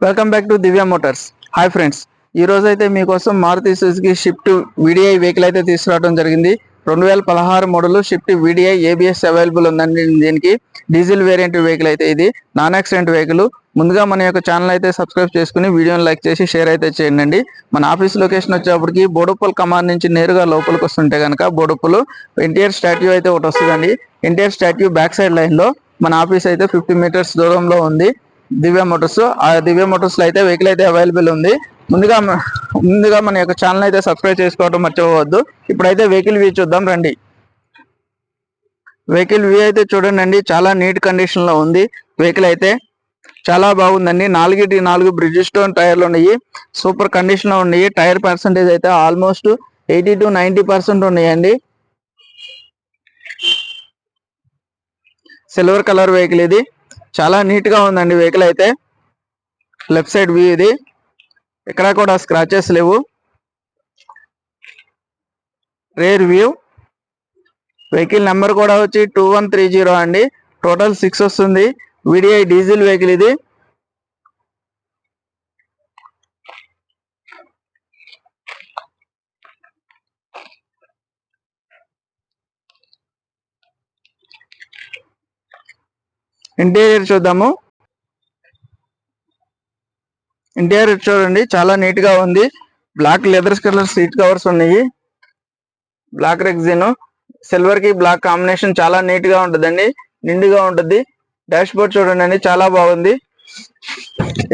Welcome back to Divya motors. Hi friends, ఈ రోజు అయితే మీకోసం Maruti Suzuki Swift VDI vehicle అయితే తీసుకురావడం జరిగింది. 2016 model Swift VDI ABS available ఉందండి. దీనికి డీజిల్ వేరియంట్ వెహికల్ అయితే ఇది నాన్ యాక్సిడెంట్ వెహికల్. ముందుగా మన యొక్క ఛానల్ అయితే సబ్స్క్రైబ్ చేసుకుని వీడియోని లైక్ చేసి షేర్ అయితే చేయండి. మన ఆఫీస్ లొకేషన్ వచ్చేప్పటికి బోడుప్పల్ కమాన్ నుంచి నేరుగా లోపలికి వస్తుంటే కనుక బోడుప్పల్ ఎన్టీఆర్ స్టాట్యూ అయితే ఒకటి వస్తుందండి. NTR statue back side line లో మన ఆఫీస్ అయితే 50 మీటర్స్ దూరంలో ఉంది. దివ్య మోటార్స్, ఆ దివ్య మోటార్స్ లో అయితే వెహికల్ అయితే అవైలబుల్ ఉంది. ముందుగా మన యొక్క ఛానల్ అయితే సబ్స్క్రైబ్ చేసుకోవడం మర్చిపోవద్దు. ఇప్పుడైతే వెహికల్ వ్యూ చూద్దాం రండి. వెహికల్ వ్యూ అయితే చూడండి, చాలా నీట్ కండిషన్ లో ఉంది. వెహికల్ అయితే చాలా బాగుందండి. 4x4 బ్రిడ్జ్ స్టోన్ టైర్లు ఉన్నాయి. సూపర్ కండిషన్ లో ఉన్నాయి. టైర్ పర్సంటేజ్ అయితే ఆల్మోస్ట్ 80 to 90% ఉన్నాయండి. సిల్వర్ కలర్ వెహికల్ ఇది. చాలా నీట్ గా ఉందండి వెహికల్ అయితే. లెఫ్ట్ సైడ్ వ్యూ ఇది. ఇక్కడ కూడా స్క్రాచెస్ లేవు. Rear view. వెహికల్ నెంబర్ కూడా వచ్చి 2130 అండి. టోటల్ 6 వస్తుంది. వీడిఐ డీజిల్ వెహికల్ ఇది. ఇంటీరియర్ చూద్దాము. ఇంటీరియర్ చూడండి, చాలా నీట్ గా ఉంది. Black leather colour seat covers ఉన్నాయి. బ్లాక్ రెగ్జిన్, సిల్వర్ కి బ్లాక్ కాంబినేషన్ చాలా నీట్ గా ఉంటుందండి. నిండుగా ఉంటుంది. డాష్ బోర్డ్ చూడండి, చాలా బాగుంది.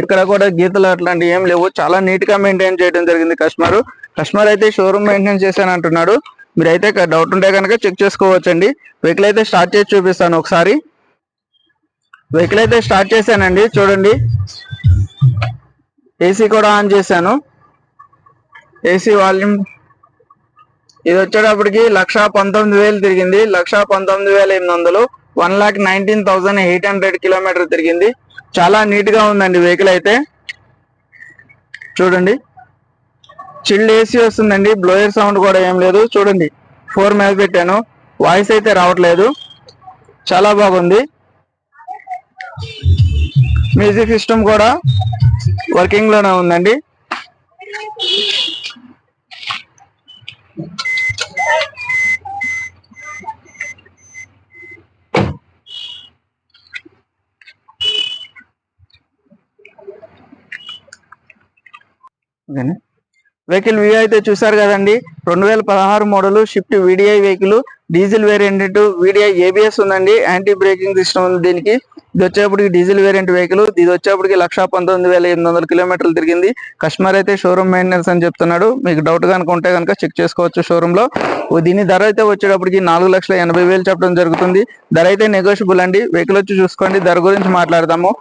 ఇక్కడ కూడా గీతలు అట్లాంటివి ఏం లేవు. చాలా నీట్ గా మెయింటైన్ చేయడం జరిగింది కస్టమర్ అయితే షోరూమ్ మెయింటైన్ చేశాను అంటున్నాడు. మీరైతే డౌట్ ఉంటే కనుక చెక్ చేసుకోవచ్చండి. వెహికల్ అయితే స్టార్ట్ చేసి చూపిస్తాను ఒకసారి. వెహికల్ అయితే స్టార్ట్ చేశానండి. చూడండి, ఏసీ కూడా ఆన్ చేశాను. ఏసీ వాల్యూమ్ ఇది వచ్చేటప్పటికి 1,19,000 తిరిగింది. 1,19,800, 1,19,800 కిలోమీటర్ తిరిగింది. చాలా నీట్ గా ఉందండి వెహికల్ అయితే. చూడండి, చిల్డ్ ఏసీ వస్తుందండి. బ్లోయర్ సౌండ్ కూడా ఏం లేదు. చూడండి, 4 మీద పెట్టాను. వాయిస్ అయితే రావట్లేదు. చాలా బాగుంది. మ్యూజిక్ సిస్టమ్ కూడా వర్కింగ్ లోనే ఉందండి. వెహికల్ వ్యూ అయితే చూసారు కదండి. 2016 model Swift VDI vehicle diesel variant. VDI ABS ఉందండి. యాంటీ బ్రేకింగ్ సిస్టమ్ ఉంది దీనికి. ఇది వచ్చేప్పటికి డీజిల్ వేరియంట్ వెహికల్. ఇది వచ్చేప్పటికి 1,19,800 కిలోమీటర్లు తిరిగింది. కస్టమర్ అయితే షోరూమ్ మెయింటెనెన్స్ అని చెప్తున్నాడు. మీకు డౌట్ కనుక ఉంటే కనుక చెక్ చేసుకోవచ్చు షోరూమ్ లో. దీని ధర అయితే వచ్చేటప్పటికి 4,80,000 చెప్పడం జరుగుతుంది. ధర అయితే నెగోషియబుల్ అండి. వెహికల్ వచ్చి చూసుకోండి. ధర గురించి మాట్లాడదాము.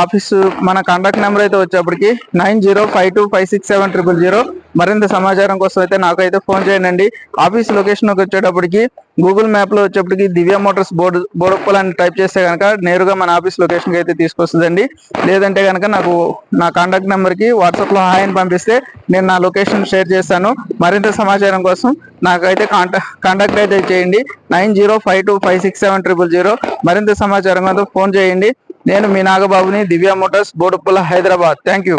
ఆఫీసు మన కాంటాక్ట్ నెంబర్ అయితే వచ్చేప్పటికి 9052567000. మరింత సమాచారం కోసం అయితే నాకైతే ఫోన్ చేయండి. ఆఫీస్ లొకేషన్ వచ్చేటప్పటికి గూగుల్ మ్యాప్ లో వచ్చేప్పటికి దివ్య మోటార్స్ బోడుప్పల్ అని టైప్ చేస్తే కనుక నేరుగా మన ఆఫీస్ లొకేషన్ కి అయితే తీసుకొస్తుందండి. లేదంటే కనుక నాకు నా కాంటాక్ట్ నెంబర్ కి వాట్సాప్ లో హాయ్ అని పంపిస్తే నేను నా లొకేషన్ షేర్ చేస్తాను. మరింత సమాచారం కోసం నాకైతే కాంటాక్ట్ అయితే చేయండి. 9052567000. మరింత సమాచారం కోసం ఫోన్ చేయండి. నేను మీ నాగబాబుని, Divya motors Boduppal, Hyderabad. Thank you.